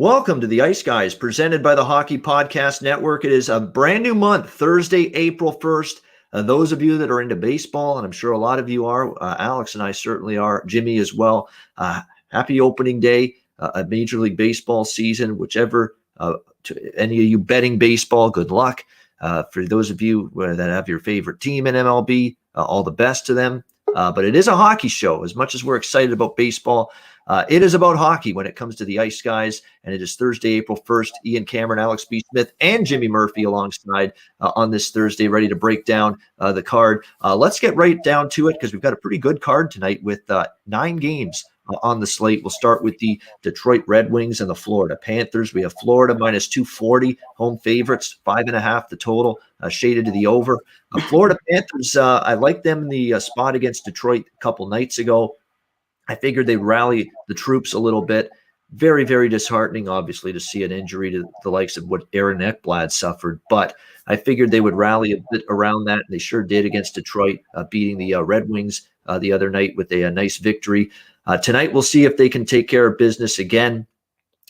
Welcome to the Ice Guys, presented by the Hockey Podcast Network. It is a brand new month, Thursday, April 1st. Those of you that are into baseball, and I'm sure a lot of you are, Alex and I certainly are, Jimmy as well, happy opening day, a Major League Baseball season, whichever, to any of you betting baseball, good luck. For those of you that have your favorite team in MLB, all the best to them. But it is a hockey show. As much as we're excited about baseball, it is about hockey when it comes to the Ice Guys, and it is Thursday, April 1st. Ian Cameron, Alex B. Smith, and Jimmy Murphy alongside on this Thursday, ready to break down the card. Let's get right down to it because we've got a pretty good card tonight with 9 games on the slate. We'll start with the Detroit Red Wings and the Florida Panthers. We have Florida minus 240, home favorites, 5.5 the total, shaded to the over. Florida Panthers, I like them in the spot against Detroit a couple nights ago. I figured they'd rally the troops a little bit. Very, very disheartening, obviously, to see an injury to the likes of what Aaron Ekblad suffered. But I figured they would rally a bit around that, and they sure did against Detroit, beating the Red Wings the other night with a nice victory. Tonight, we'll see if they can take care of business again.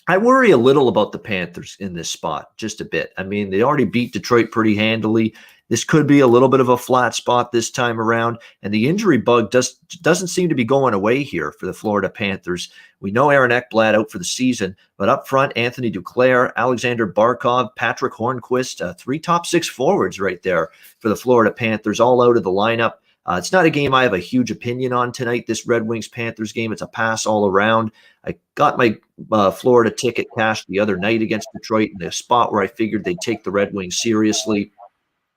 I worry a little about the Panthers in this spot, just a bit. I mean, they already beat Detroit pretty handily. This could be a little bit of a flat spot this time around, and the injury bug doesn't seem to be going away here for the Florida Panthers. We know Aaron Ekblad out for the season, but up front, Anthony Duclair, Alexander Barkov, Patrick Hornquist, 3 top 6 forwards right there for the Florida Panthers, all out of the lineup. It's not a game I have a huge opinion on tonight, this Red Wings-Panthers game. It's a pass all around. I got my Florida ticket cashed the other night against Detroit in a spot where I figured they'd take the Red Wings seriously.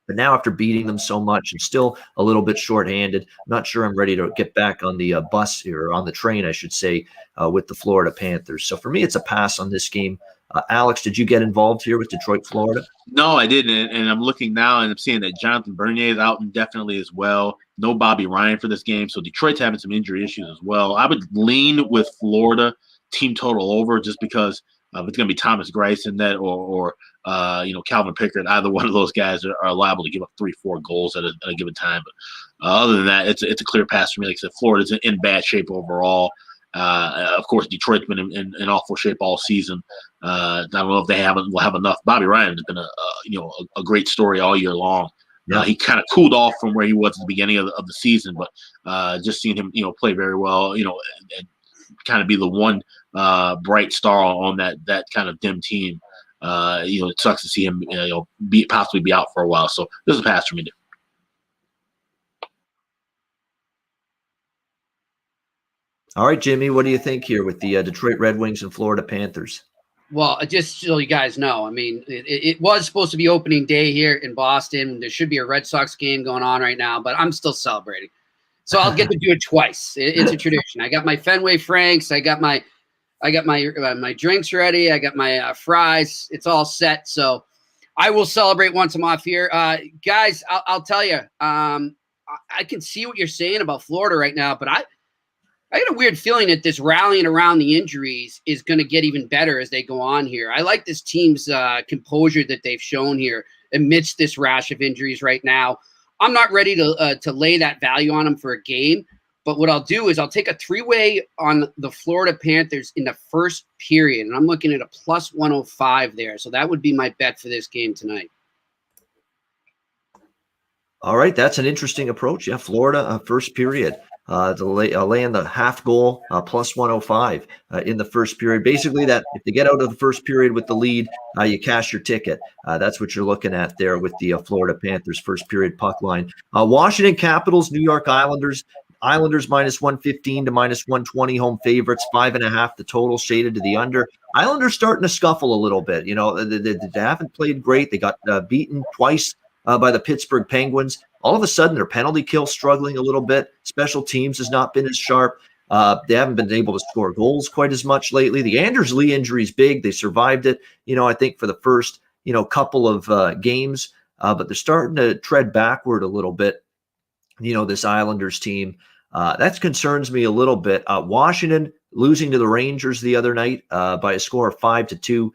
But now after beating them so much and still a little bit shorthanded, I'm not sure I'm ready to get back on the bus here, or on the train, I should say, with the Florida Panthers. So for me, it's a pass on this game. Alex, did you get involved here with Detroit, Florida? No, I didn't. And I'm looking now and I'm seeing that Jonathan Bernier is out indefinitely as well. No Bobby Ryan for this game. So Detroit's having some injury issues as well. I would lean with Florida team total over just because it's going to be Thomas Greiss in that or Calvin Pickard. Either one of those guys are liable to give up 3-4 goals at a given time. But other than that, it's a clear pass for me. Like I said, Florida's in bad shape overall. Of course, Detroit's been in awful shape all season. I don't know if they will have enough. Bobby Ryan has been a great story all year long. Yeah. He kind of cooled off from where he was at the beginning of the season, but just seeing him play very well, and kind of be the one bright star on that kind of dim team. It sucks to see him possibly be out for a while. So this is a pass for me. All right, Jimmy, what do you think here with the Detroit Red Wings and Florida Panthers? Well, just so you guys know, I mean, it was supposed to be opening day here in Boston. There should be a Red Sox game going on right now, but I'm still celebrating. So I'll get to do it twice. It's a tradition. I got my Fenway Franks. I got my drinks ready. I got my fries. It's all set. So I will celebrate once I'm off here. Guys, I'll tell you, I can see what you're saying about Florida right now, but I got a weird feeling that this rallying around the injuries is going to get even better as they go on here. I like this team's composure that they've shown here amidst this rash of injuries right now. I'm not ready to lay that value on them for a game, but what I'll do is I'll take a 3-way on the Florida Panthers in the first period, and I'm looking at a plus 105 there. So that would be my bet for this game tonight. All right, that's an interesting approach. Yeah, Florida, first period. Laying the half goal plus 105 in the first period. Basically, that if they get out of the first period with the lead, you cash your ticket. That's what you're looking at there with the Florida Panthers first period puck line. Washington Capitals, New York Islanders. Islanders minus 115 to minus 120 home favorites, 5.5 the total, shaded to the under. Islanders starting to scuffle a little bit. They haven't played great. They got beaten twice by the Pittsburgh Penguins. All of a sudden, their penalty kill struggling a little bit. Special teams has not been as sharp. They haven't been able to score goals quite as much lately. The Anders Lee injury is big. They survived it, I think for the first, couple of games. But they're starting to tread backward a little bit, this Islanders team. That concerns me a little bit. Washington losing to the Rangers the other night by a score of 5-2.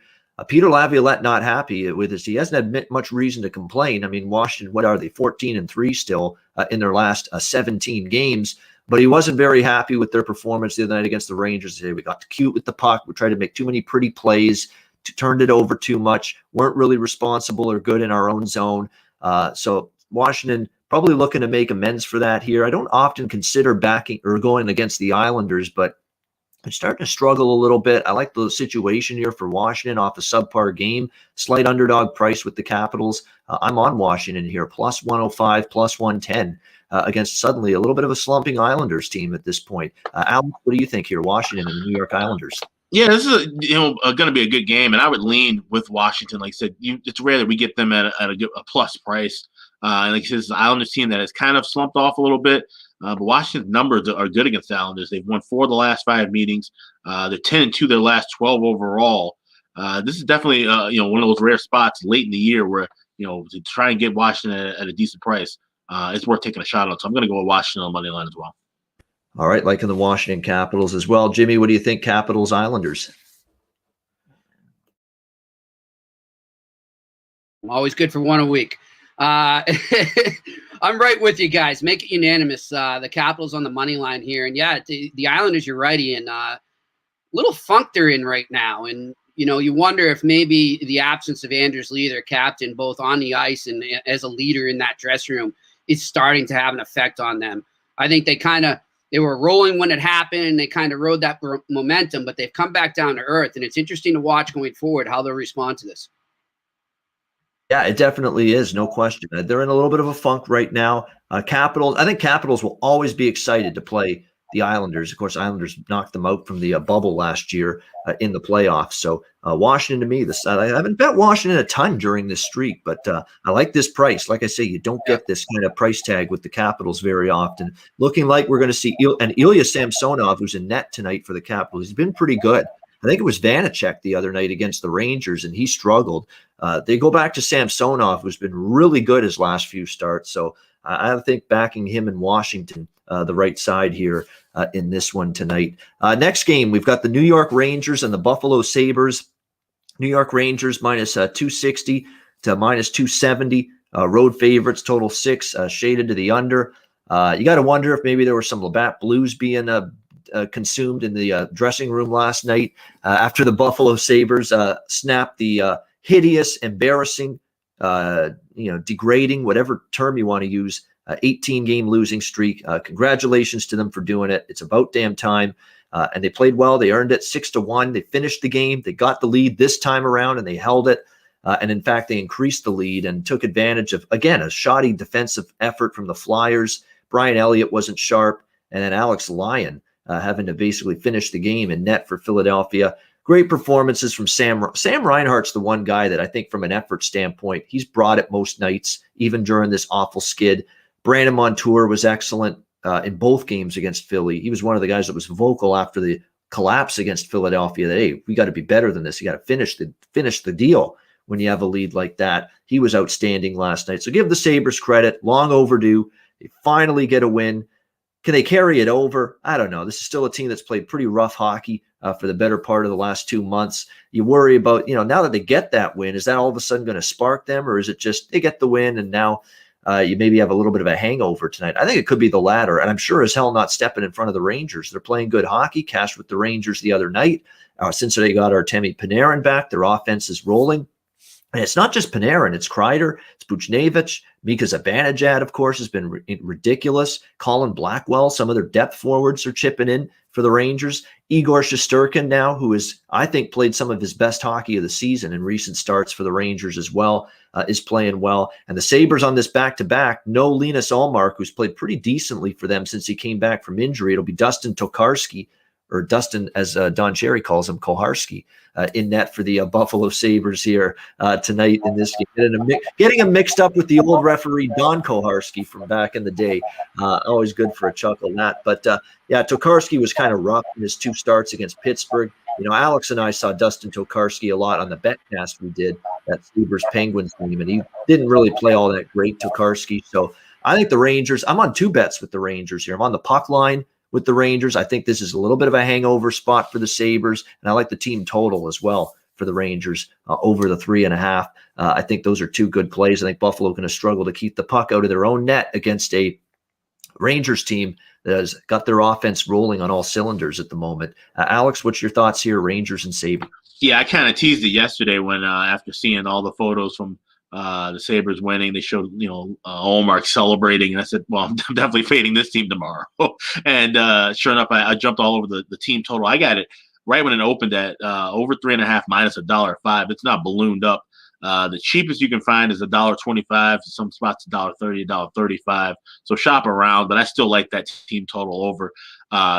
Peter Laviolette not happy with this. He hasn't had much reason to complain. I mean, Washington, what are they, 14-3 still in their last 17 games. but he wasn't very happy with their performance the other night against the Rangers. He said, we got too cute with the puck. We tried to make too many pretty plays, turned it over too much, weren't really responsible or good in our own zone. So Washington probably looking to make amends for that here. I don't often consider backing or going against the Islanders, but I'm starting to struggle a little bit. I like the situation here for Washington off a subpar game, slight underdog price with the Capitals. I'm on Washington here, plus 105, plus 110 against suddenly a little bit of a slumping Islanders team at this point. Alex, what do you think here, Washington and New York Islanders? Yeah, this is going to be a good game, and I would lean with Washington. Like I said, it's rare that we get them at a plus price. And like I said, it's an Islanders team that has kind of slumped off a little bit. But Washington's numbers are good against the Islanders. They've won 4 of the last 5 meetings. They're 10-2 their last 12 overall. This is definitely one of those rare spots late in the year where to try and get Washington at a decent price. It's worth taking a shot on. So I'm going to go with Washington on money line as well. All right, liking the Washington Capitals as well. Jimmy, what do you think? Capitals Islanders. Always good for one a week. I'm right with you guys. Make it unanimous. The Capitals on the money line here. And yeah, the Islanders, you're right, Ian. Little funk they're in right now. And, you wonder if maybe the absence of Anders Lee, their captain, both on the ice and as a leader in that dressing room, is starting to have an effect on them. I think they were rolling when it happened and they kind of rode that momentum, but they've come back down to earth. And it's interesting to watch going forward how they'll respond to this. Yeah, it definitely is. No question. They're in a little bit of a funk right now. I think Capitals will always be excited to play the Islanders. Of course, Islanders knocked them out from the bubble last year in the playoffs. So Washington, to me, I haven't bet Washington a ton during this streak, but I like this price. Like I say, you don't get this kind of price tag with the Capitals very often. Looking like we're going to see Ilya Samsonov, who's in net tonight for the Capitals. He's been pretty good. I think it was Vanacek the other night against the Rangers, and he struggled. They go back to Samsonov, who's been really good his last few starts. So I think backing him in Washington, the right side here in this one tonight. Next game, we've got the New York Rangers and the Buffalo Sabres. New York Rangers minus 260 to minus 270. Road favorites, total 6, shaded to the under. You got to wonder if maybe there were some Labatt Blues being consumed in the dressing room last night after the Buffalo Sabres snapped the hideous, embarrassing, degrading, whatever term you want to use, 18-game losing streak. Congratulations to them for doing it. It's about damn time. And they played well. They earned it 6-1. They finished the game. They got the lead this time around, and they held it. And in fact, they increased the lead and took advantage of, again, a shoddy defensive effort from the Flyers. Brian Elliott wasn't sharp. And then Alex Lyon having to basically finish the game in net for Philadelphia. Great performances from Sam Reinhart's the one guy that I think from an effort standpoint, he's brought it most nights, even during this awful skid. Brandon Montour was excellent in both games against Philly. He was one of the guys that was vocal after the collapse against Philadelphia that, hey, we got to be better than this. You got to finish the deal when you have a lead like that. He was outstanding last night. So give the Sabres credit. Long overdue. They finally get a win. Can they carry it over? I don't know. This is still a team that's played pretty rough hockey for the better part of the last 2 months. You worry about, now that they get that win, is that all of a sudden going to spark them, or is it just they get the win and now you maybe have a little bit of a hangover tonight? I think it could be the latter, and I'm sure as hell not stepping in front of the Rangers. They're playing good hockey, cashed with the Rangers the other night. Since they got Artemi Panarin back, their offense is rolling. And it's not just Panarin, it's Kreider, it's Buchnevich, Mika Zibanejad, of course, has been ridiculous. Colin Blackwell, some of their depth forwards are chipping in for the Rangers. Igor Shesterkin now, who is, I think, played some of his best hockey of the season in recent starts for the Rangers as well, is playing well. And the Sabres on this back-to-back, no Linus Ullmark, who's played pretty decently for them since he came back from injury. It'll be Dustin Tokarski, or Dustin, as Don Cherry calls him, Koharski, in net for the Buffalo Sabres here tonight in this game. Getting him mixed up with the old referee, Don Koharski, from back in the day. Always good for a chuckle, that. But, Tokarski was kind of rough in his 2 starts against Pittsburgh. Alex and I saw Dustin Tokarski a lot on the betcast we did, that Sabres Penguins team, and he didn't really play all that great, Tokarski. So I think the Rangers, I'm on 2 bets with the Rangers here. I'm on the puck line with the Rangers. I think this is a little bit of a hangover spot for the Sabres, and I like the team total as well for the Rangers over the 3.5. I think those are 2 good plays. I think Buffalo going to struggle to keep the puck out of their own net against a Rangers team has got their offense rolling on all cylinders at the moment. Alex, what's your thoughts here, Rangers and Sabres? Yeah, I kind of teased it yesterday when after seeing all the photos from the Sabres winning, they showed Olmark celebrating, and I said, well, I'm definitely fading this team tomorrow. And sure enough, I jumped all over the team total. I got it right when it opened at over 3.5 minus $1.05. It's not ballooned up. The cheapest you can find is $1.25. Some spots $1.30, $1.35. So shop around, but I still like that team total over.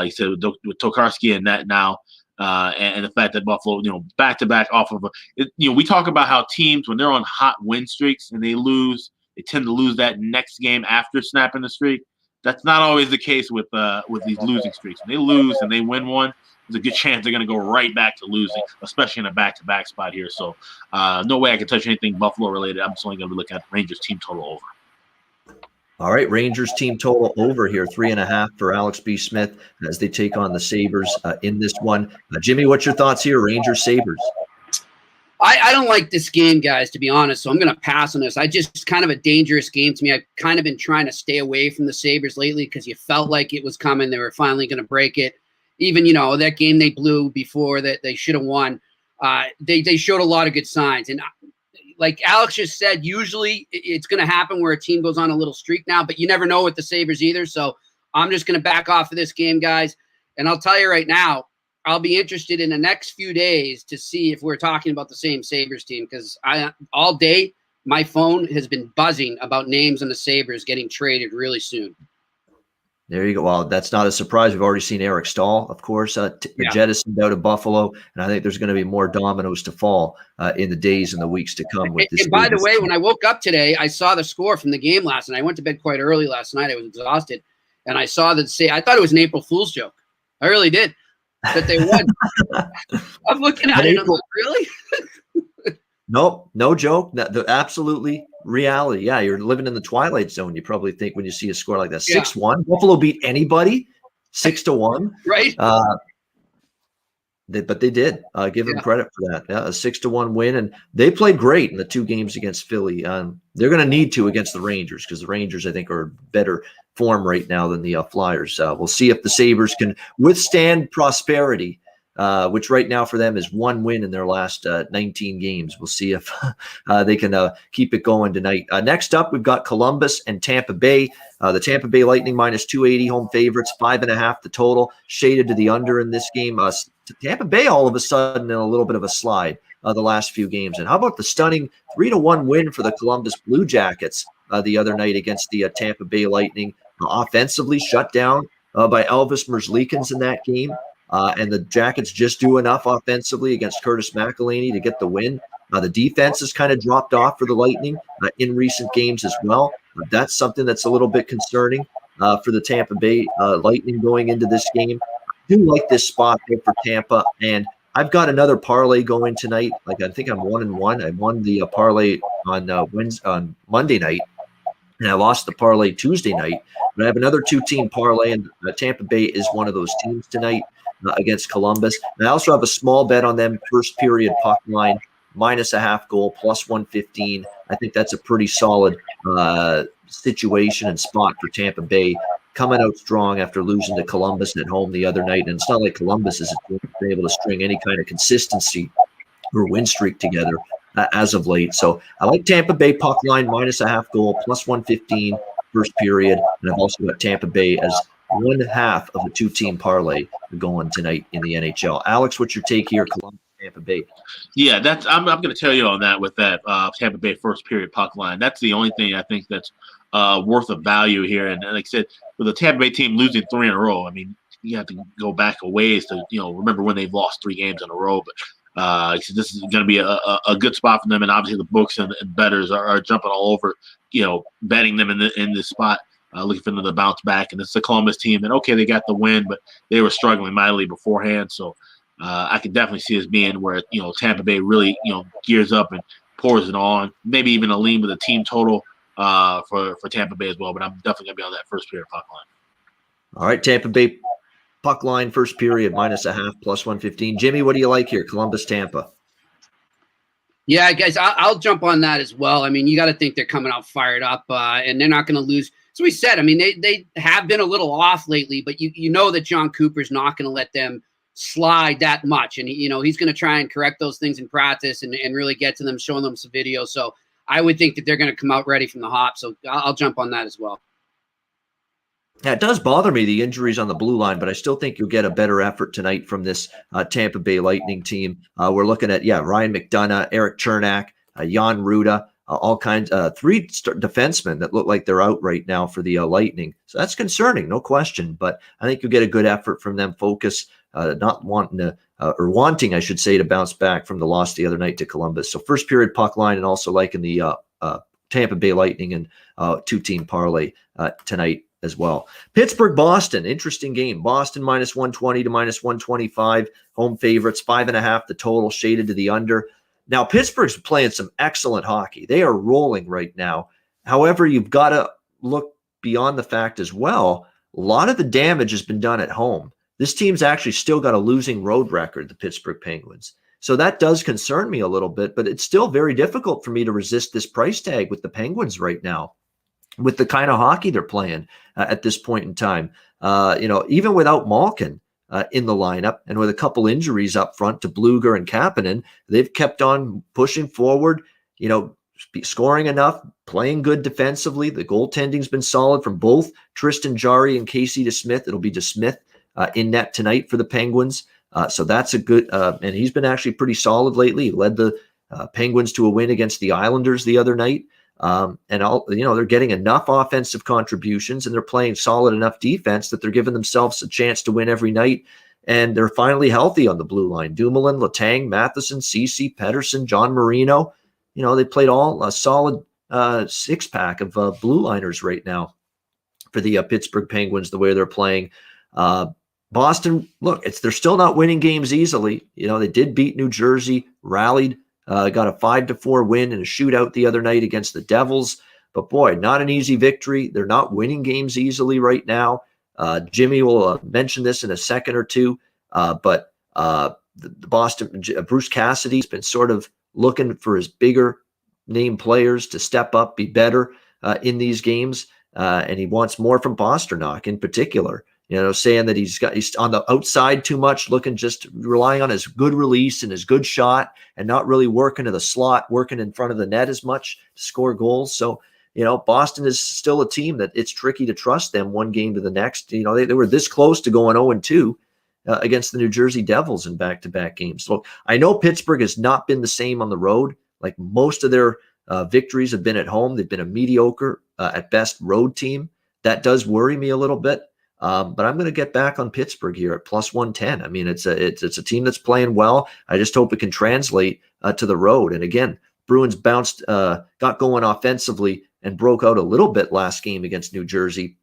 He said with Tokarski and net now. And the fact that Buffalo, back to back off of we talk about how teams, when they're on hot win streaks and they lose, they tend to lose that next game after snapping the streak. That's not always the case with these losing streaks. When they lose and they win one, there's a good chance they're going to go right back to losing, especially in a back-to-back spot here. So no way I can touch anything Buffalo related. I'm just only going to be looking at the Rangers team total over. All right, Rangers team total over here, 3.5 for Alex B. Smith as they take on the Sabres in this one. Jimmy, what's your thoughts here, Rangers Sabres? I don't like this game, guys, to be honest, so I'm going to pass on this. It's kind of a dangerous game to me. I've kind of been trying to stay away from the Sabres lately because you felt like it was coming. They were finally going to break it. Even, that game they blew before that they should have won, they showed a lot of good signs. And like Alex just said, usually it's going to happen where a team goes on a little streak now, but you never know with the Sabres either. So I'm just going to back off of this game, guys. And I'll tell you right now, I'll be interested in the next few days to see if we're talking about the same Sabres team, because all day my phone has been buzzing about names on the Sabres getting traded really soon. There you go. Well, that's not a surprise. We've already seen Eric Stahl, of course, jettisoned out of Buffalo, and I think there's going to be more dominoes to fall in the days and the weeks to come. With this. And by the way, when I woke up today, I saw the score from the game last night. I went to bed quite early last night. I was exhausted, and I saw I thought it was an April Fool's joke. I really did. That they won. I'm looking at it. I'm like, really? Nope, no joke. Absolutely reality. Yeah, you're living in the twilight zone. You probably think when you see a score like that. 6-1. Buffalo beat anybody 6-1. Right. But they did. Give them credit for that. Yeah, a 6-1 win, and they played great in the 2 games against Philly. They're going to need to against the Rangers because the Rangers, I think, are better form right now than the Flyers. We'll see if the Sabres can withstand prosperity, which right now for them is 1 win in their last 19 games. We'll see if they can keep it going tonight. Next up, we've got Columbus and Tampa Bay. The Tampa Bay Lightning minus 280 home favorites, 5.5 the total, shaded to the under in this game. Tampa Bay all of a sudden in a little bit of a slide the last few games. And how about the stunning 3-1 win for the Columbus Blue Jackets the other night against the Tampa Bay Lightning? Offensively shut down by Elvis Merzlikins in that game. And the Jackets just do enough offensively against Curtis McElhinney to get the win. The defense has kind of dropped off for the Lightning in recent games as well. That's something that's a little bit concerning for the Tampa Bay Lightning going into this game. I do like this spot here for Tampa, and I've got another parlay going tonight. Like I think I'm 1-1. I won the parlay on Monday night, and I lost the parlay Tuesday night. But I have another 2-team parlay, and Tampa Bay is one of those teams tonight against Columbus. And I also have a small bet on them, first period puck line, minus a half goal, plus 115. I think that's a pretty solid situation and spot for Tampa Bay, coming out strong after losing to Columbus at home the other night. And it's not like Columbus has been able to string any kind of consistency or win streak together as of late. So I like Tampa Bay puck line, minus a half goal, plus 115 first period. And I've also got Tampa Bay as 1/2 of a 2-team parlay going tonight in the NHL. Alex, what's your take here, Columbus, Tampa Bay? Yeah, I'm going to tell you on that with that Tampa Bay first period puck line. That's the only thing I think that's worth of value here. And like I said, with the Tampa Bay team losing 3 in a row, I mean, you have to go back a ways to remember when they've lost 3 games in a row. But this is going to be a good spot for them, and obviously the books and bettors are jumping all over, betting them in this spot. Looking for them to bounce back, and it's the Columbus team. And okay, they got the win, but they were struggling mightily beforehand. So I could definitely see this being where Tampa Bay really gears up and pours it on. Maybe even a lean with a team total for Tampa Bay as well. But I'm definitely gonna be on that first period puck line. All right, Tampa Bay puck line first period minus a half, plus 115. Jimmy, what do you like here? Columbus, Tampa. Yeah, guys, I'll jump on that as well. I mean, you got to think they're coming out fired up, and they're not going to lose. So we said, I mean, they have been a little off lately, but you know that John Cooper's not going to let them slide that much. And, he's going to try and correct those things in practice and really get to them, showing them some video. So I would think that they're going to come out ready from the hop. So I'll jump on that as well. Yeah, it does bother me, the injuries on the blue line, but I still think you'll get a better effort tonight from this Tampa Bay Lightning team. We're looking at, Ryan McDonough, Eric Chernak, Jan Ruda, all kinds, three defensemen that look like they're out right now for the Lightning. So that's concerning, no question. But I think you'll get a good effort from them. Focus, not wanting to, or wanting, I should say, to bounce back from the loss the other night to Columbus. So first period puck line, and also liking the Tampa Bay Lightning and two-team parlay tonight as well. Pittsburgh Boston, interesting game. Boston minus 120 to minus 125. Home favorites, 5.5 the total, shaded to the under. Now, Pittsburgh's playing some excellent hockey. They are rolling right now. However, you've got to look beyond the fact as well. A lot of the damage has been done at home. This team's actually still got a losing road record, the Pittsburgh Penguins. So that does concern me a little bit, but it's still very difficult for me to resist this price tag with the Penguins right now, with the kind of hockey they're playing at this point in time. Even without Malkin in the lineup and with a couple injuries up front to Bluger and Kapanen, they've kept on pushing forward, scoring enough, playing good defensively. The goaltending's been solid from both Tristan Jarry and Casey DeSmith. It'll be DeSmith in net tonight for the Penguins. So that's a good, and he's been actually pretty solid lately. He led the Penguins to a win against the Islanders the other night. They're getting enough offensive contributions and they're playing solid enough defense that they're giving themselves a chance to win every night. And they're finally healthy on the blue line. Dumoulin, Letang, Matheson, Ceci, Pedersen, John Marino. They played all a solid six-pack of blue liners right now for the Pittsburgh Penguins, the way they're playing. Boston, look, they're still not winning games easily. They did beat New Jersey, rallied, got a 5-4 win in a shootout the other night against the Devils. But boy, not an easy victory. They're not winning games easily right now. Jimmy will mention this in a second or two. But the Boston, Bruce Cassidy's been sort of looking for his bigger name players to step up, be better in these games. And he wants more from Pastrnak in particular. Saying that he's on the outside too much, just relying on his good release and his good shot and not really working to the slot, working in front of the net as much to score goals. So, Boston is still a team that it's tricky to trust them one game to the next. They were this close to going 0-2 against the New Jersey Devils in back-to-back games. So I know Pittsburgh has not been the same on the road. Like most of their victories have been at home. They've been a mediocre at best road team. That does worry me a little bit. But I'm going to get back on Pittsburgh here at plus 110. I mean, it's a team that's playing well. I just hope it can translate to the road. And again, Bruins got going offensively and broke out a little bit last game against New Jersey,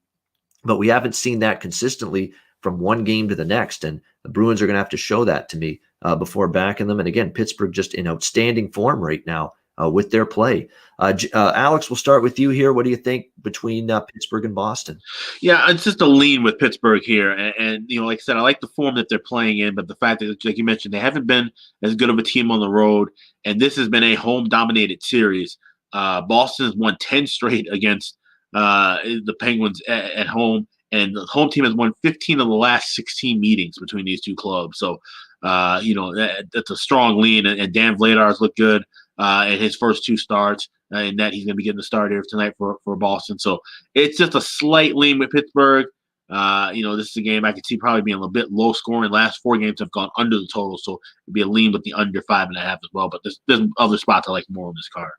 but we haven't seen that consistently from one game to the next. And the Bruins are going to have to show that to me before backing them. And again, Pittsburgh just in outstanding form right now with their play. Alex, we'll start with you here. What do you think between Pittsburgh and Boston? Yeah, it's just a lean with Pittsburgh here. And like I said, I like the form that they're playing in, but the fact that, like you mentioned, they haven't been as good of a team on the road. And this has been a home-dominated series. Boston has won 10 straight against the Penguins at home. And the home team has won 15 of the last 16 meetings between these two clubs. So, that's a strong lean. And Dan Vladar's looked good in his first two starts. And that he's going to be getting the start here tonight for Boston. So it's just a slight lean with Pittsburgh. This is a game I could see probably being a little bit low scoring. Last four games have gone under the total. So it'd be a lean with the under 5.5 as well. But there's other spots I like more on this card.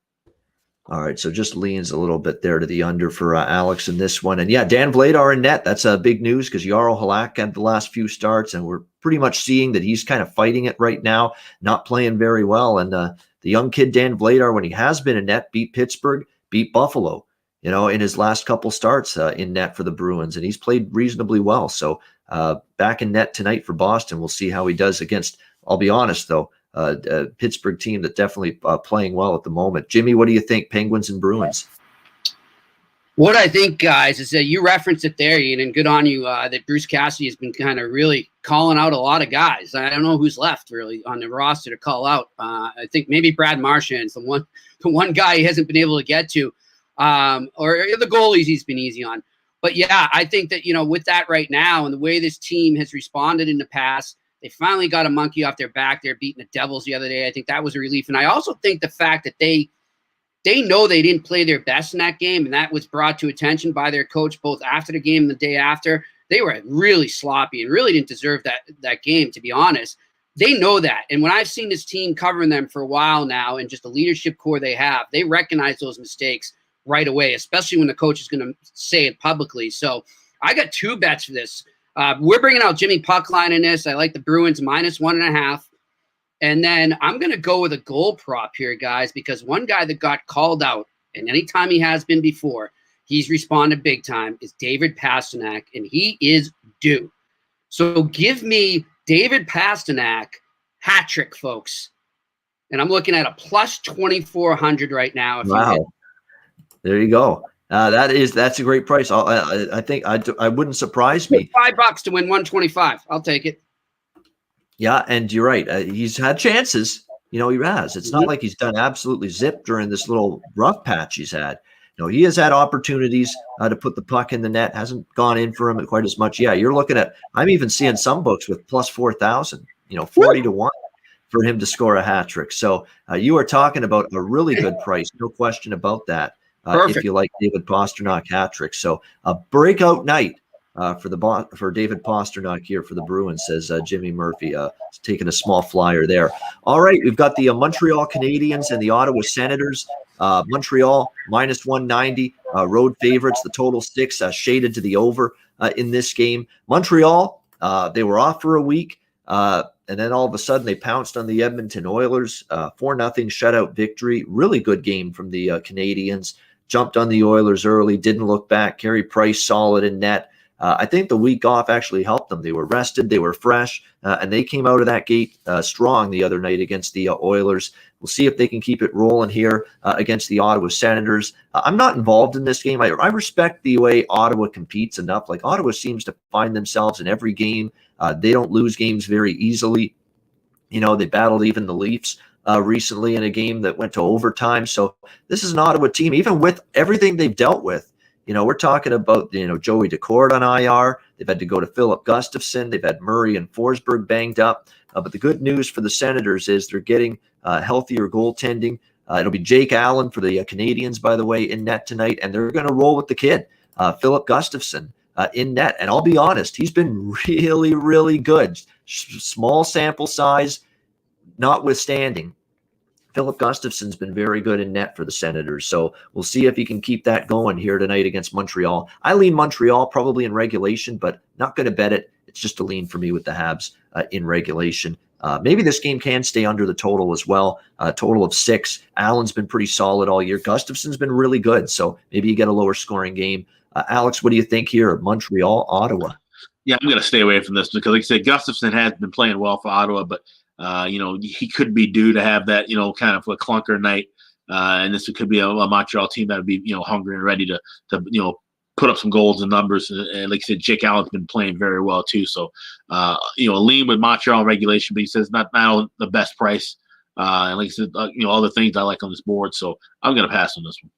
All right, so just leans a little bit there to the under for Alex in this one. And yeah, Dan Vladar in net. That's big news because Jarl Halak had the last few starts, and we're pretty much seeing that he's kind of fighting it right now, not playing very well. And the young kid Dan Vladar, when he has been in net, beat Pittsburgh, beat Buffalo, in his last couple starts in net for the Bruins, and he's played reasonably well. So back in net tonight for Boston. We'll see how he does against, I'll be honest, though, a Pittsburgh team that definitely playing well at the moment. Jimmy, what do you think, Penguins and Bruins? What I think, guys, is that you referenced it there, Ian, and good on you that Bruce Cassidy has been kind of really calling out a lot of guys. I don't know who's left really on the roster to call out. I think maybe Brad Marchand's the one guy he hasn't been able to get to. Or the goalies he's been easy on. But yeah, I think that, with that right now and the way this team has responded in the past, they finally got a monkey off their back. They're beating the Devils the other day. I think that was a relief. And I also think the fact that they know they didn't play their best in that game, and that was brought to attention by their coach both after the game and the day after. They were really sloppy and really didn't deserve that game, to be honest. They know that. And when I've seen this team covering them for a while now and just the leadership core they have, they recognize those mistakes right away, especially when the coach is going to say it publicly. So I got 2 bets for this. We're bringing out Jimmy Puckline in this. I like the Bruins -1.5. And then I'm going to go with a goal prop here, guys, because one guy that got called out, and anytime he has been before, he's responded big time, is David Pastrnak, and he is due. So give me David Pastrnak hat trick, folks. And I'm looking at a +2,400 right now. Wow. There you go. That's a great price. I think I wouldn't surprise me. $5 to win 125. I'll take it. Yeah, and you're right. He's had chances. He has. It's not like he's done absolutely zip during this little rough patch he's had. He has had opportunities to put the puck in the net. Hasn't gone in for him quite as much. Yeah, you're looking at. I'm even seeing some books with +4,000. 40 to 1 for him to score a hat trick. So you are talking about a really good price. No question about that. If you like David Pastrnak hat trick. So a breakout night for David Pastrnak here for the Bruins, says Jimmy Murphy, taking a small flyer there. All right, we've got the Montreal Canadiens and the Ottawa Senators. Montreal -190, road favorites. The total 6, shaded to the over in this game. Montreal, they were off for a week, and then all of a sudden they pounced on the Edmonton Oilers. 4-0 shutout victory. Really good game from the Canadiens. Jumped on the Oilers early, didn't look back. Carey Price solid in net. I think the week off actually helped them. They were rested, they were fresh, and they came out of that gate strong the other night against the Oilers. We'll see if they can keep it rolling here against the Ottawa Senators. I'm not involved in this game. I respect the way Ottawa competes enough. Like, Ottawa seems to find themselves in every game. They don't lose games very easily. They battled even the Leafs recently in a game that went to overtime. So this is an Ottawa team, even with everything they've dealt with. We're talking about, Joey Decord on IR. They've had to go to Philip Gustafson. They've had Murray and Forsberg banged up. But the good news for the Senators is they're getting healthier goaltending. It'll be Jake Allen for the Canadians, by the way, in net tonight. And they're going to roll with the kid, Philip Gustafson, in net. And I'll be honest, he's been really, really good. Small sample size notwithstanding. Philip Gustafson's been very good in net for the Senators, so we'll see if he can keep that going here tonight against Montreal. I lean Montreal probably in regulation, but not going to bet it. It's just a lean for me with the Habs in regulation. Maybe this game can stay under the total as well. Total of 6. Allen's been pretty solid all year. Gustafson's been really good, so maybe you get a lower scoring game. Alex, what do you think here? Montreal, Ottawa? Yeah, I'm going to stay away from this because, like I said, Gustafson has been playing well for Ottawa, but he could be due to have that, kind of a clunker night. And this could be a Montreal team that would be, hungry and ready to put up some goals and numbers. And like I said, Jake Allen's been playing very well too. So, a lean with Montreal regulation, but he says not the best price. And like I said, other things I like on this board. So I'm going to pass on this one.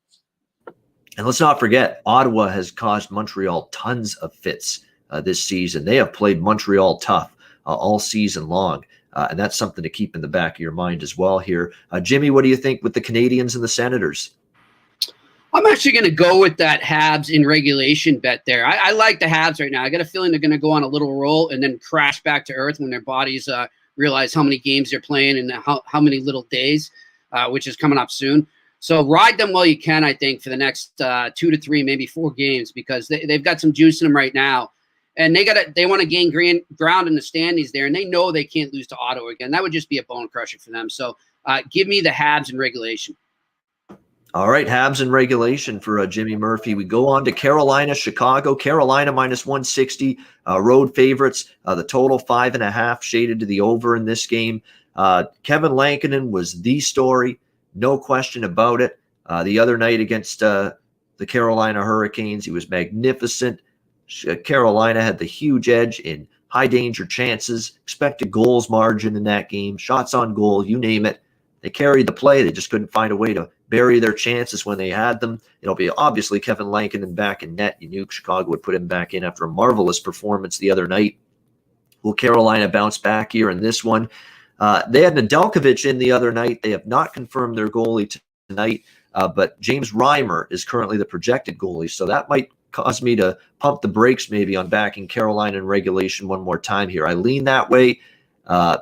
And let's not forget, Ottawa has caused Montreal tons of fits this season. They have played Montreal tough all season long. And that's something to keep in the back of your mind as well here. Jimmy, what do you think with the Canadians and the Senators? I'm actually going to go with that Habs in regulation bet there. I like the Habs right now. I got a feeling they're going to go on a little roll and then crash back to earth when their bodies realize how many games they're playing and how many little days, which is coming up soon. So ride them while you can, I think, for the next 2 to 3, maybe 4 games, because they've got some juice in them right now. And they want to gain ground in the standings there, and they know they can't lose to Ottawa again. That would just be a bone crusher for them. So give me the Habs in regulation. All right, Habs in regulation for Jimmy Murphy. We go on to Carolina, Chicago. Carolina -160, road favorites. The total 5.5, shaded to the over in this game. Kevin Lankinen was the story, no question about it. The other night against the Carolina Hurricanes, he was magnificent. Carolina had the huge edge in high danger chances, expected goals margin in that game, shots on goal, you name it. They carried the play. They just couldn't find a way to bury their chances when they had them. It'll be obviously Kevin Lankinen back in net. You knew Chicago would put him back in after a marvelous performance the other night. Will Carolina bounce back here in this one? They had Nedeljkovic in the other night. They have not confirmed their goalie tonight, but James Reimer is currently the projected goalie, so that might cause me to pump the brakes maybe on backing Carolina in regulation one more time here. I lean that way.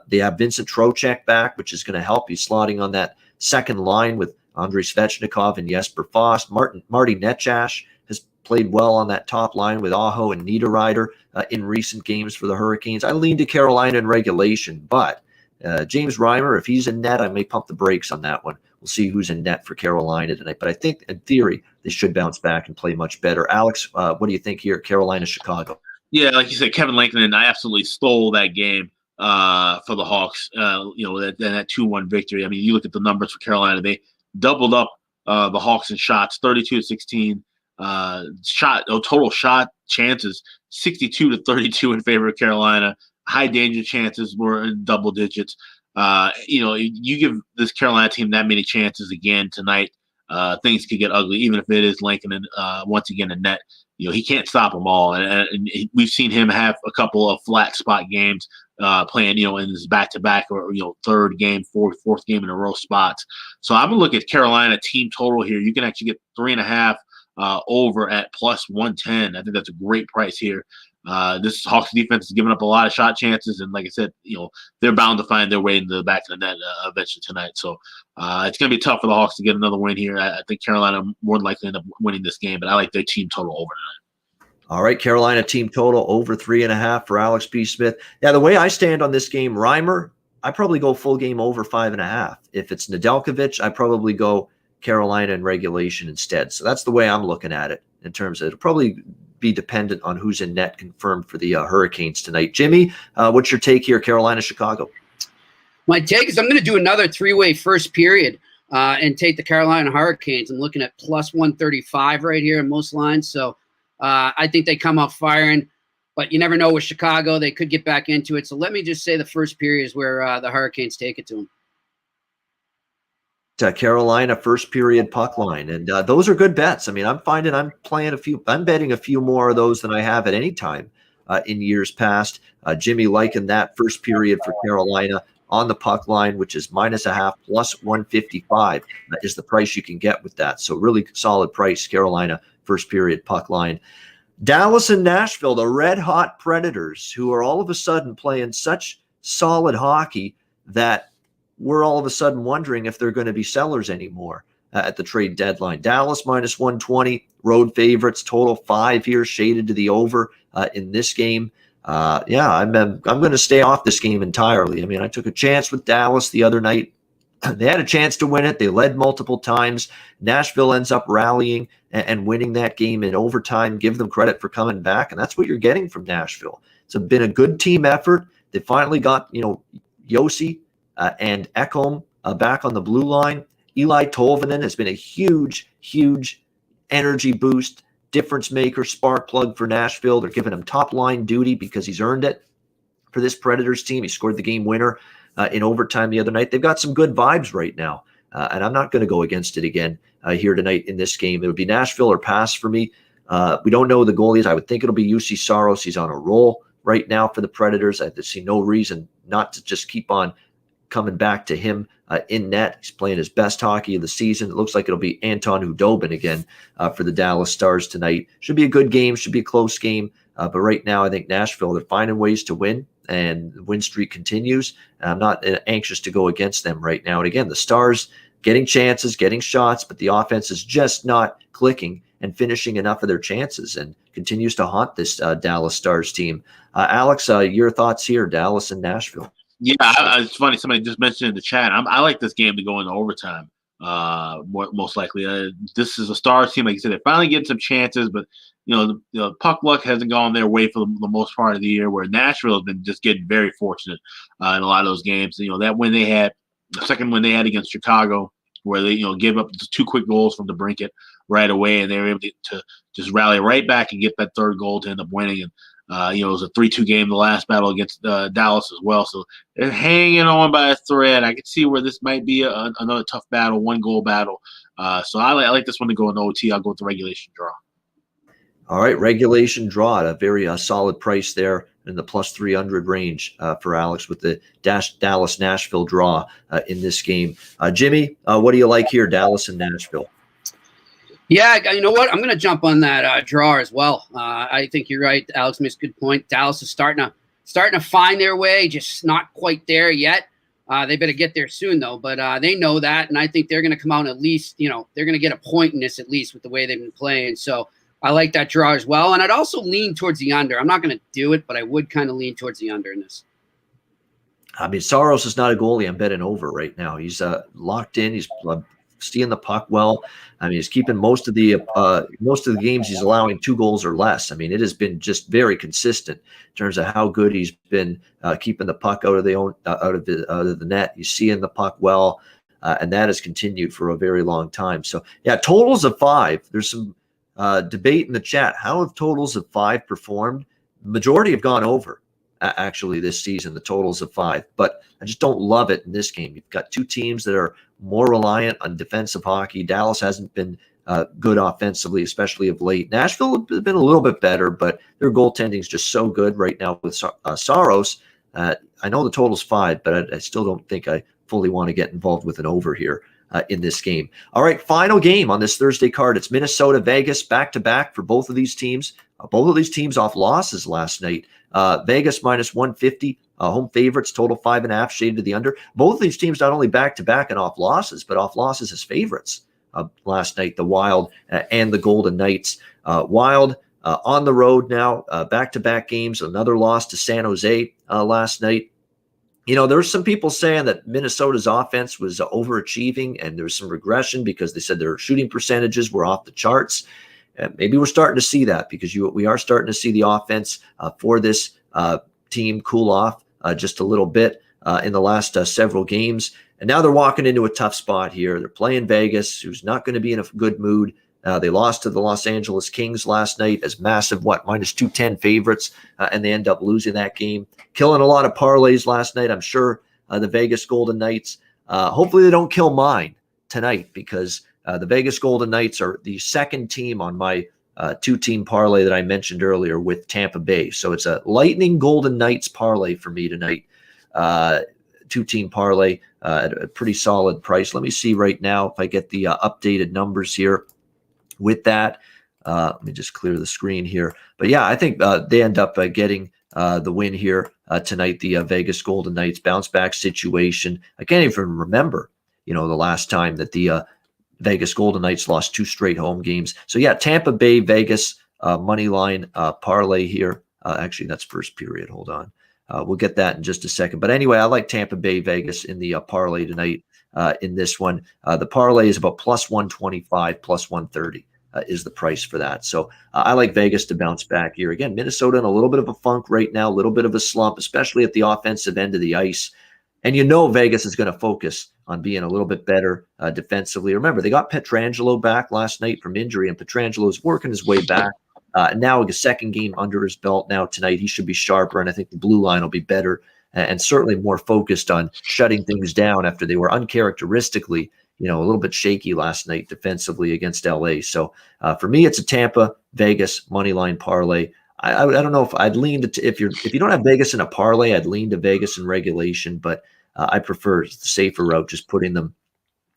They have Vincent Trocheck back, which is going to help. He's slotting on that second line with Andrei Svechnikov and Jesper Fast. Marty Netjash has played well on that top line with Aho and Niederreiter in recent games for the Hurricanes. I lean to Carolina in regulation, but James Reimer, if he's in net, I may pump the brakes on that one. We'll see who's in net for Carolina tonight. But I think, in theory, they should bounce back and play much better. Alex, what do you think here, Carolina, Chicago? Yeah, like you said, Kevin Lankinen, I absolutely stole that game for the Hawks, that 2-1 victory. I mean, you look at the numbers for Carolina, they doubled up the Hawks in shots, 32-16. Total shot chances, 62-32 in favor of Carolina. High danger chances were in double digits. You give this Carolina team that many chances again tonight, things could get ugly, even if it is Lankinen once again in net. He can't stop them all. And we've seen him have a couple of flat spot games playing, in his back-to-back or, third game, fourth game in a row spots. So I'm going to look at Carolina team total here. You can actually get 3.5 over at plus 110. I think that's a great price here. This Hawks defense is giving up a lot of shot chances, and like I said, they're bound to find their way into the back of the net eventually tonight. So it's going to be tough for the Hawks to get another win here. I think Carolina more than likely end up winning this game, but I like their team total over tonight. All right, Carolina team total over 3.5 for Alex P. Smith. Now, the way I stand on this game, Reimer, I probably go full game over 5.5. If it's Nedeljkovic, I probably go Carolina in regulation instead. So that's the way I'm looking at it in terms of it'll probably be dependent on who's in net confirmed for the Hurricanes tonight. Jimmy, what's your take here, Carolina, Chicago? My take is I'm going to do another three-way first period and take the Carolina Hurricanes. I'm looking at plus 135 right here in most lines. So I think they come up firing, but you never know with Chicago. They could get back into it. So let me just say the first period is where the Hurricanes take it to them. Carolina first period puck line. And those are good bets. I mean, I'm betting a few more of those than I have at any time in years past. Jimmy likened that first period for Carolina on the puck line, which is -0.5 plus 155 is the price you can get with that. So really solid price, Carolina first period puck line. Dallas and Nashville, the red hot Predators, who are all of a sudden playing such solid hockey that we're all of a sudden wondering if they're going to be sellers anymore at the trade deadline. Dallas -120, road favorites, total 5 here, shaded to the over in this game. I'm going to stay off this game entirely. I mean, I took a chance with Dallas the other night. They had a chance to win it. They led multiple times. Nashville ends up rallying and winning that game in overtime. Give them credit for coming back, and that's what you're getting from Nashville. It's been a good team effort. They finally got, Josi and Ekholm back on the blue line. Eli Tolvanen has been a huge, huge energy boost, difference maker, spark plug for Nashville. They're giving him top line duty because he's earned it for this Predators team. He scored the game winner in overtime the other night. They've got some good vibes right now, and I'm not going to go against it again here tonight in this game. It would be Nashville or pass for me. We don't know the goalies. I would think it'll be UC Saros. He's on a roll right now for the Predators. I see no reason not to just keep on coming back to him in net. He's playing his best hockey of the season. It looks like it'll be Anton Khudobin again for the Dallas Stars tonight. Should be a good game. Should be a close game. But right now, I think Nashville, they're finding ways to win, and the win streak continues. I'm not anxious to go against them right now. And again, the Stars getting chances, getting shots, but the offense is just not clicking and finishing enough of their chances and continues to haunt this Dallas Stars team. Alex, your thoughts here, Dallas and Nashville? Yeah, it's funny. Somebody just mentioned in the chat. I like this game to go into overtime. Most likely, this is a Stars team. Like you said, they're finally getting some chances, but the puck luck hasn't gone their way for the most part of the year. Where Nashville has been just getting very fortunate in a lot of those games. That win they had, the second win they had against Chicago, where they gave up just 2 quick goals from DeBrincat right away, and they were able to just rally right back and get that third goal to end up winning. And It was a 3-2 game, the last battle against Dallas as well. So they're hanging on by a thread. I can see where this might be another tough battle, 1-goal battle. So I like this one to go in OT. I'll go with the regulation draw. All right, regulation draw at a very solid price there in the plus 300 range for Alex with the Dallas-Nashville draw in this game. Jimmy, what do you like here, Dallas and Nashville? Yeah, you know what? I'm going to jump on that draw as well. I think you're right. Alex makes a good point. Dallas is starting to find their way, just not quite there yet. They better get there soon, though. But they know that, and I think they're going to come out at least, they're going to get a point in this at least with the way they've been playing. So I like that draw as well. And I'd also lean towards the under. I'm not going to do it, but I would kind of lean towards the under in this. I mean, Saros is not a goalie I'm betting over right now. He's locked in. He's stealing the puck well. I mean, he's keeping most of the games he's allowing 2 goals or less. I mean, it has been just very consistent in terms of how good he's been keeping the puck out of the net. He's seeing the puck well, and that has continued for a very long time. So, yeah, totals of 5. There's some debate in the chat. How have totals of 5 performed? The majority have gone over actually this season, the totals of 5, but I just don't love it in this game. You've got 2 teams that are more reliant on defensive hockey. Dallas hasn't been good offensively, especially of late. Nashville has been a little bit better, but their goaltending is just so good right now with Saros. I know the total's 5, but I still don't think I fully want to get involved with an over here in this game. All right, final game on this Thursday card. It's Minnesota-Vegas back-to-back for both of these teams. Both of these teams off losses last night. Vegas minus 150, home favorites, total 5.5, shaded to the under. Both of these teams not only back-to-back and off losses, but off losses as favorites last night, the Wild and the Golden Knights. Wild on the road now, back-to-back games, another loss to San Jose last night. There's some people saying that Minnesota's offense was overachieving and there's some regression because they said their shooting percentages were off the charts. Maybe we're starting to see that because we are starting to see the offense for this team cool off just a little bit in the last several games. And now they're walking into a tough spot here. They're playing Vegas, who's not going to be in a good mood. They lost to the Los Angeles Kings last night as massive, minus 210 favorites, and they end up losing that game. Killing a lot of parlays last night, I'm sure, the Vegas Golden Knights. Hopefully they don't kill mine tonight because the Vegas Golden Knights are the second team on my 2-team parlay that I mentioned earlier with Tampa Bay. So it's a Lightning Golden Knights parlay for me tonight. 2-team parlay at a pretty solid price. Let me see right now if I get the updated numbers here with that. Let me just clear the screen here. But yeah, I think they end up getting the win here tonight. The Vegas Golden Knights bounce back situation. I can't even remember, the last time that the Vegas Golden Knights lost 2 straight home games. So yeah, Tampa Bay, Vegas money line parlay here. Actually, that's first period. Hold on. We'll get that in just a second. But anyway, I like Tampa Bay, Vegas in the parlay tonight in this one. The parlay is about plus 125, plus 130 is the price for that. So I like Vegas to bounce back here. Again, Minnesota in a little bit of a funk right now, a little bit of a slump, especially at the offensive end of the ice. And Vegas is going to focus on being a little bit better defensively. Remember, they got Pietrangelo back last night from injury, and Pietrangelo is working his way back. Now a second game under his belt now tonight. He should be sharper, and I think the blue line will be better and certainly more focused on shutting things down after they were uncharacteristically, a little bit shaky last night defensively against LA. So for me, it's a Tampa Vegas money line parlay. I don't know if I'd lean to if you don't have Vegas in a parlay, I'd lean to Vegas in regulation, but I prefer the safer route, just putting them,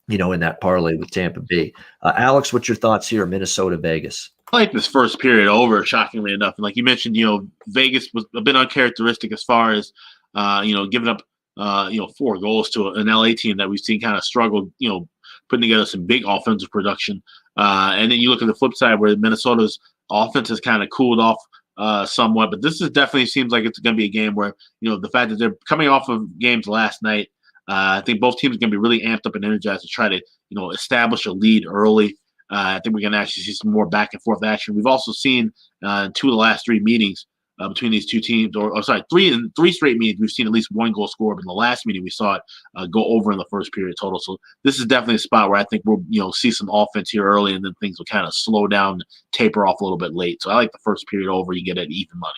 in that parlay with Tampa Bay. Alex, what's your thoughts here, Minnesota, Vegas? I like this first period over, shockingly enough. And like you mentioned, Vegas was a bit uncharacteristic as far as, giving up, 4 goals to an LA team that we've seen kind of struggle, putting together some big offensive production. And then you look at the flip side where Minnesota's offense has kind of cooled off somewhat. But this is definitely seems like it's going to be a game where, the fact that they're coming off of games last night, I think both teams are going to be really amped up and energized to try to, establish a lead early. I think we're going to actually see some more back and forth action. We've also seen 2 of the last 3 meetings between these 2 teams, or 3 straight meetings, we've seen at least 1 goal scored. But in the last meeting, we saw it go over in the first period total. So this is definitely a spot where I think we'll, see some offense here early, and then things will kind of slow down, taper off a little bit late. So I like the first period over. You get at even money.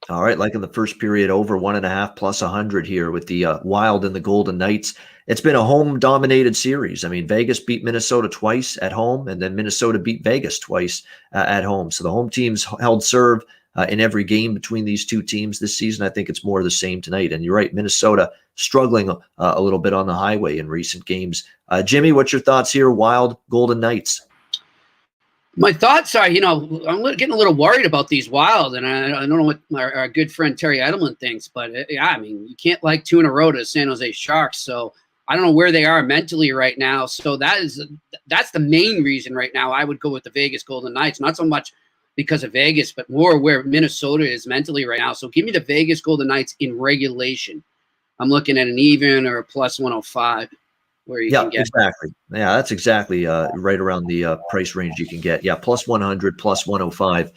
All right, like in the first period, over 1.5 plus 100 here with the Wild and the Golden Knights. It's been a home-dominated series. I mean, Vegas beat Minnesota twice at home, and then Minnesota beat Vegas twice at home. So the home teams held serve in every game between these two teams this season. I think it's more of the same tonight. And you're right, Minnesota struggling a little bit on the highway in recent games. Jimmy, what's your thoughts here? Wild, Golden Knights. My thoughts are, I'm getting a little worried about these Wild, and I don't know what our good friend Terry Edelman thinks, but yeah, I mean, you can't like 2 in a row to the San Jose Sharks, so I don't know where they are mentally right now. So that's the main reason right now I would go with the Vegas Golden Knights, not so much because of Vegas, but more where Minnesota is mentally right now. So give me the Vegas Golden Knights in regulation. I'm looking at an even or a plus 105. Where you can get. Exactly. Yeah, that's exactly right around the price range you can get. Yeah, plus 100, plus 105,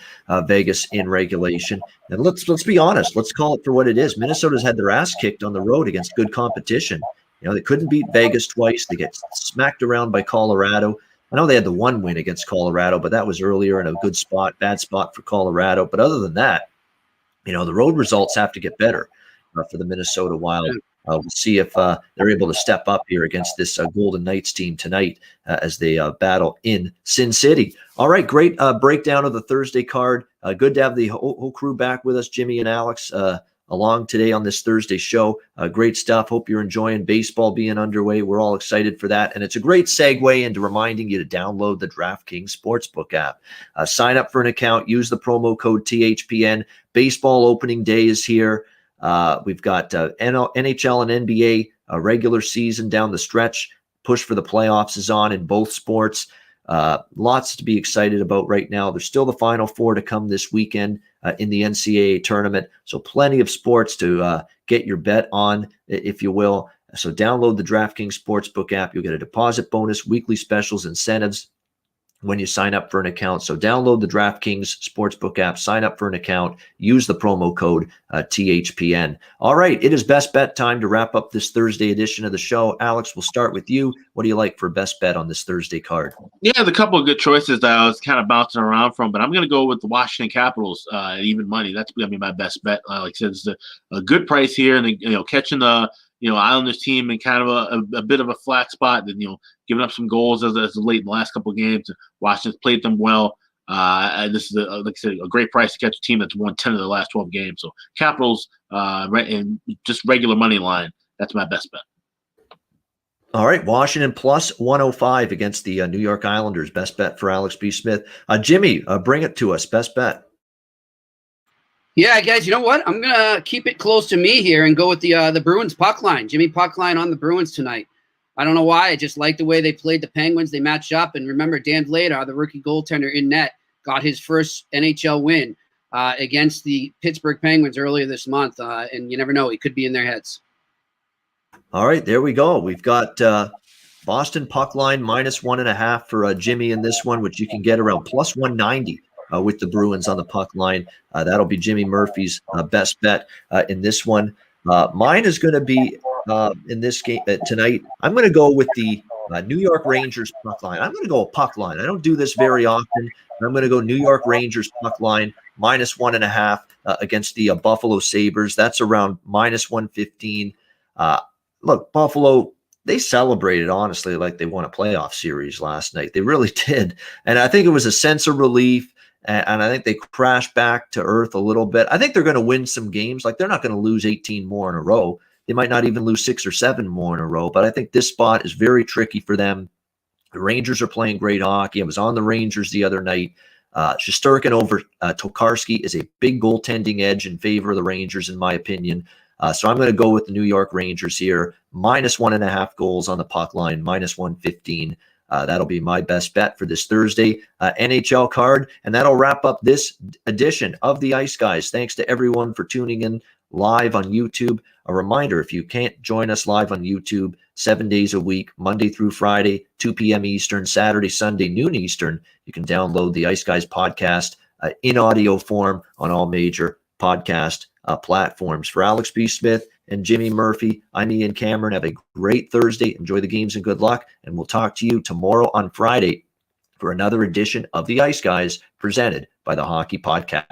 Vegas in regulation. And let's be honest. Let's call it for what it is. Minnesota's had their ass kicked on the road against good competition. They couldn't beat Vegas twice. They get smacked around by Colorado. I know they had the one win against Colorado, but that was earlier in a good spot, bad spot for Colorado. But other than that, the road results have to get better for the Minnesota Wild. We'll see if they're able to step up here against this Golden Knights team tonight as they battle in Sin City. All right, great breakdown of the Thursday card. Good to have the whole crew back with us, Jimmy and Alex, along today on this Thursday show. Great stuff. Hope you're enjoying baseball being underway. We're all excited for that. And it's a great segue into reminding you to download the DraftKings Sportsbook app. Sign up for an account. Use the promo code THPN. Baseball opening day is here. We've got NHL and NBA regular season down the stretch. Push for the playoffs is on in both sports. Lots to be excited about right now. There's still the Final Four to come this weekend in the NCAA tournament. So plenty of sports to get your bet on, if you will. So download the DraftKings Sportsbook app. You'll get a deposit bonus, weekly specials, incentives when you sign up for an account. So download the DraftKings Sportsbook app, sign up for an account, use the promo code THPN. All right, it is best bet time to wrap up this Thursday edition of the show. Alex, we'll start with you. What do you like for best bet on this Thursday card? Yeah, there's a couple of good choices that I was kind of bouncing around from, but I'm going to go with the Washington Capitals at even money. That's going to be my best bet. Like I said, it's a good price here, and catching the Islanders team in kind of a bit of a flat spot, and giving up some goals as late in the last couple of games. Washington's played them well. And this is, like I said, a great price to catch a team that's won 10 of the last 12 games. So Capitals and just regular money line. That's my best bet. All right, Washington plus 105 against the New York Islanders. Best bet for Alex B. Smith. Jimmy, bring it to us. Best bet. Yeah, guys, you know what? I'm going to keep it close to me here and go with the Bruins puck line. Jimmy puck line on the Bruins tonight. I don't know why. I just like the way they played the Penguins. They matched up. And remember, Dan Vladar, the rookie goaltender in net, got his first NHL win against the Pittsburgh Penguins earlier this month. And you never know. He could be in their heads. All right, there we go. We've got Boston puck line minus 1.5 for Jimmy in this one, which you can get around plus 190 with the Bruins on the puck line. That'll be Jimmy Murphy's best bet in this one. Mine is going to be in this game tonight. I'm going to go with the New York Rangers puck line. I'm going to go a puck line. I don't do this very often. I'm going to go New York Rangers puck line minus 1.5 against the Buffalo Sabres. That's around minus 115. Look, Buffalo, they celebrated, honestly, like they won a playoff series last night. They really did. And I think it was a sense of relief. And I think they crashed back to earth a little bit. I think they're going to win some games. Like, they're not going to lose 18 more in a row. They might not even lose 6 or 7 more in a row. But I think this spot is very tricky for them. The Rangers are playing great hockey. I was on the Rangers the other night. Shesterkin over Tokarski is a big goaltending edge in favor of the Rangers, in my opinion. So I'm going to go with the New York Rangers here. Minus 1.5 goals on the puck line, minus 115. That'll be my best bet for this Thursday NHL card. And that'll wrap up this edition of the Ice Guys. Thanks to everyone for tuning in live on YouTube. A reminder, if you can't join us live on YouTube 7 days a week, Monday through Friday, 2 p.m. Eastern, Saturday, Sunday, noon Eastern, you can download the Ice Guys podcast in audio form on all major podcast platforms. For Alex B. Smith and Jimmy Murphy, I'm Ian Cameron. Have a great Thursday. Enjoy the games and good luck. And we'll talk to you tomorrow on Friday for another edition of the Ice Guys presented by the Hockey Podcast